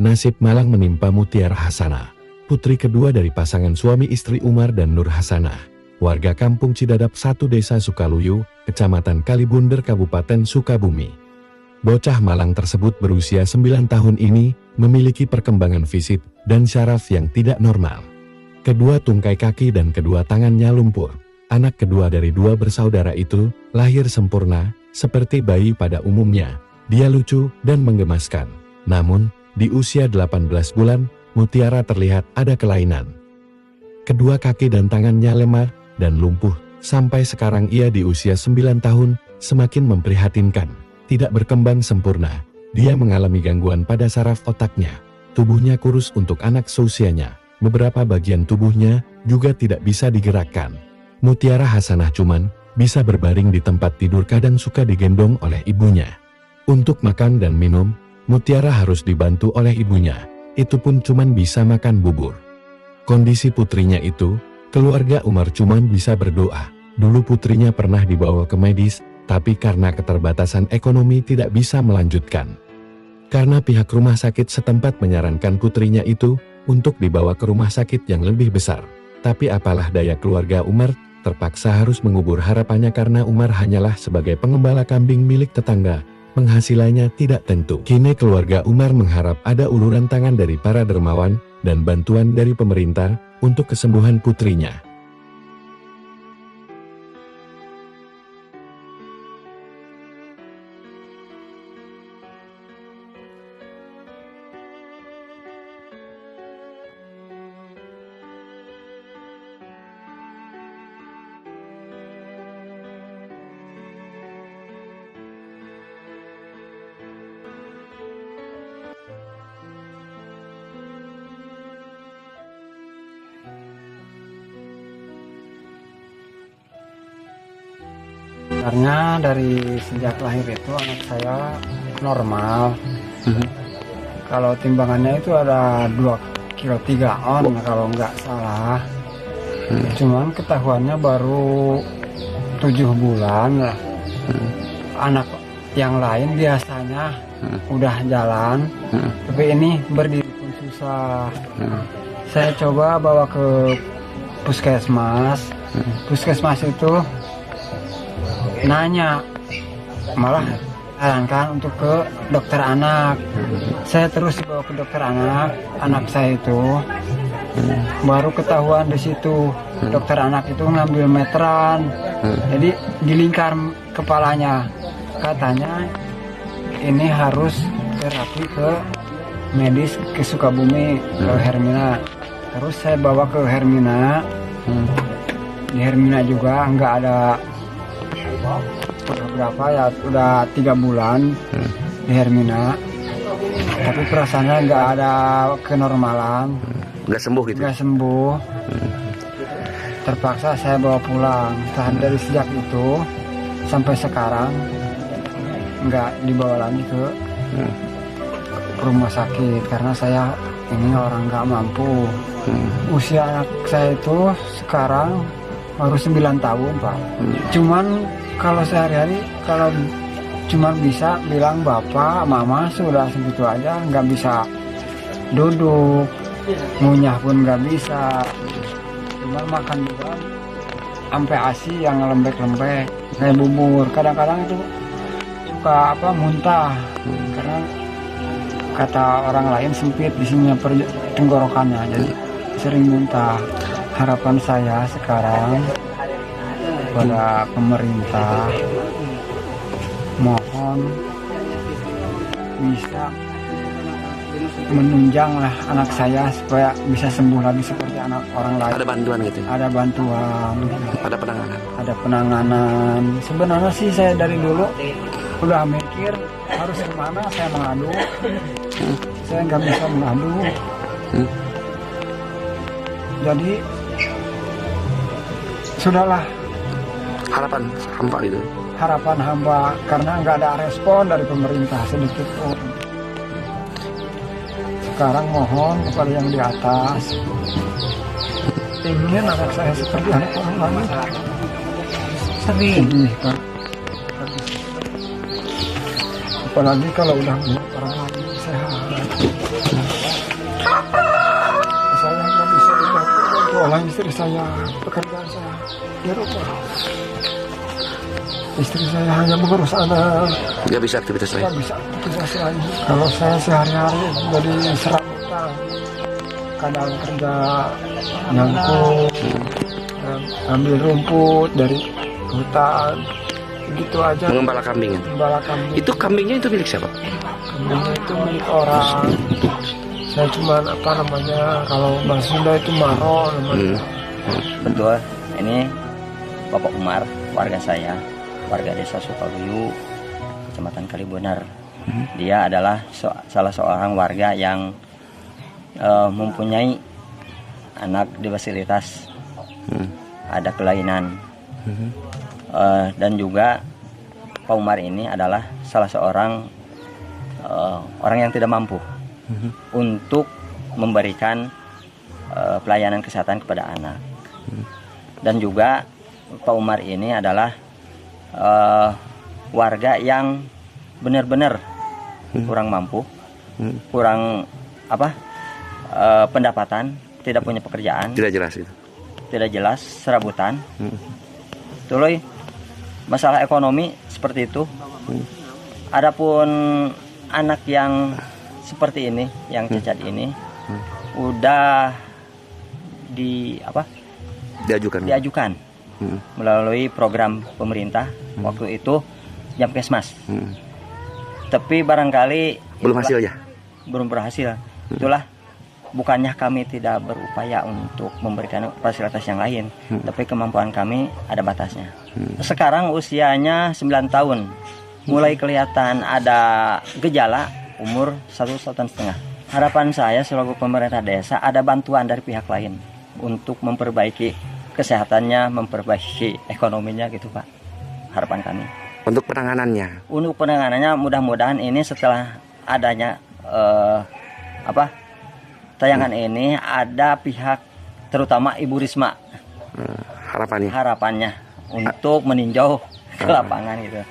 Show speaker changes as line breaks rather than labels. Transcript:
nasib malang menimpa Mutiara Hasanah, putri kedua dari pasangan suami istri Umar dan Nur Hasanah, warga Kampung Cidadap 1 Desa Sukaluyu, Kecamatan Kalibunder, Kabupaten Sukabumi. Bocah malang tersebut berusia 9 tahun ini memiliki perkembangan fisik dan syaraf yang tidak normal. Kedua tungkai kaki dan kedua tangannya lumpuh. Anak kedua dari 2 bersaudara itu lahir sempurna, seperti bayi pada umumnya. Dia lucu dan menggemaskan. Namun, di usia 18 bulan, Mutiara terlihat ada kelainan. Kedua kaki dan tangannya lemah dan lumpuh. Sampai sekarang ia di usia 9 tahun, semakin memprihatinkan. Tidak berkembang sempurna. Dia mengalami gangguan pada saraf otaknya. Tubuhnya kurus untuk anak seusianya. Beberapa bagian tubuhnya juga tidak bisa digerakkan. Mutiara Hasanah cuman bisa berbaring di tempat tidur, kadang suka digendong oleh ibunya. Untuk makan dan minum, Mutiara harus dibantu oleh ibunya. Itu pun cuman bisa makan bubur. Kondisi putrinya itu, keluarga Umar cuman bisa berdoa. Dulu putrinya pernah dibawa ke medis, tapi karena keterbatasan ekonomi tidak bisa melanjutkan. Karena pihak rumah sakit setempat menyarankan putrinya itu untuk dibawa ke rumah sakit yang lebih besar. Tapi apalah daya, keluarga Umar terpaksa harus mengubur harapannya karena Umar hanyalah sebagai pengembala kambing milik tetangga. Penghasilannya tidak tentu. Kini keluarga Umar mengharap ada uluran tangan dari para dermawan dan bantuan dari pemerintah untuk kesembuhan putrinya.
Sebenarnya dari sejak lahir itu anak saya normal. Kalau timbangannya itu ada 2,3 kg kalau nggak salah. Cuman ketahuannya baru 7 bulan lah. Anak yang lain biasanya udah jalan, tapi ini berdiri pun susah. Saya coba bawa ke puskesmas. Puskesmas itu nanya, malah sarankan untuk ke dokter anak. Saya terus dibawa ke dokter anak saya itu baru ketahuan di situ. Dokter anak itu ngambil meteran, jadi dilingkar kepalanya. Katanya ini harus terapi ke medis ke Sukabumi, ke Hermina. Terus saya bawa ke Hermina. Di Hermina juga nggak ada. Udah berapa ya, udah 3 bulan di Hermina, tapi perasaannya nggak ada kenormalan,
nggak sembuh gitu.
Nggak sembuh. Terpaksa saya bawa pulang. Dari sejak itu sampai sekarang nggak dibawa lagi ke rumah sakit karena saya ini orang nggak mampu. Usia anak saya itu sekarang baru 9 tahun, Pak. Cuman kalau sehari-hari, kalau cuma bisa bilang bapak, mama, sudah segitu aja, nggak bisa duduk, ngunyah pun nggak bisa. Cuma makan juga sampai ASI yang lembek-lembek, kayak bubur. Kadang-kadang itu suka muntah, karena kata orang lain sempit di sini tenggorokannya, jadi sering muntah. Harapan saya sekarang pada pemerintah, mohon bisa menunjanglah anak saya supaya bisa sembuh lagi seperti anak orang lain.
Ada bantuan gitu?
Ada bantuan.
Ada penanganan? Ada
penanganan. Sebenarnya sih saya dari dulu udah mikir harus kemana saya mengadu. Saya nggak bisa mengadu. Jadi sudahlah.
Harapan hamba itu?
Harapan hamba karena nggak ada respon dari pemerintah sedikit pun. Sekarang mohon kepada yang di atas, ingin anak saya seperti anak orang lain. Sedih, Pak. Apalagi kalau udah orang lain sehat. istri saya, pekerjaan saya di rumah. Istri saya hanya mengurus anak.
Nggak bisa aktivitas lain.
Nggak bisa aktivitas lain. Kalau saya sehari-hari jadi serabutan. Kadang kerja nyangkut, ambil rumput dari hutan, gitu aja.
Mengembala kambing.
Mengembala kambing.
Itu kambingnya itu milik siapa?
Kambingnya itu milik orang. Saya cuma apa namanya, kalau bahasa Sunda itu maro namanya.
Betul, ini Bapak Umar, warga saya, warga desa Sukaluyu, Kecamatan Kalibunar. Dia adalah salah seorang warga yang mempunyai anak disabilitas, ada kelainan, dan juga Pak Umar ini adalah salah seorang orang yang tidak mampu untuk memberikan pelayanan kesehatan kepada anak. Dan juga Pak Umar ini adalah warga yang benar-benar kurang mampu, kurang pendapatan, tidak punya pekerjaan,
Tidak jelas itu.
tidak jelas, serabutan. Tuluy masalah ekonomi seperti itu. Adapun anak yang seperti ini, yang cacat ini, udah diajukan melalui program pemerintah waktu itu Jamkesmas. Tapi barangkali
Belum hasil ya?
belum berhasil. Itulah bukannya kami tidak berupaya untuk memberikan fasilitas yang lain, tapi kemampuan kami ada batasnya. Sekarang usianya 9 tahun, mulai kelihatan ada gejala umur 1,5 tahun. Harapan saya selaku pemerintah desa ada bantuan dari pihak lain untuk memperbaiki kesehatannya, memperbaiki ekonominya gitu Pak. Harapan kami.
Untuk penanganannya?
Untuk penanganannya mudah-mudahan ini setelah adanya tayangan ini ada pihak terutama Ibu Risma
Harapannya
untuk meninjau ke lapangan gitu.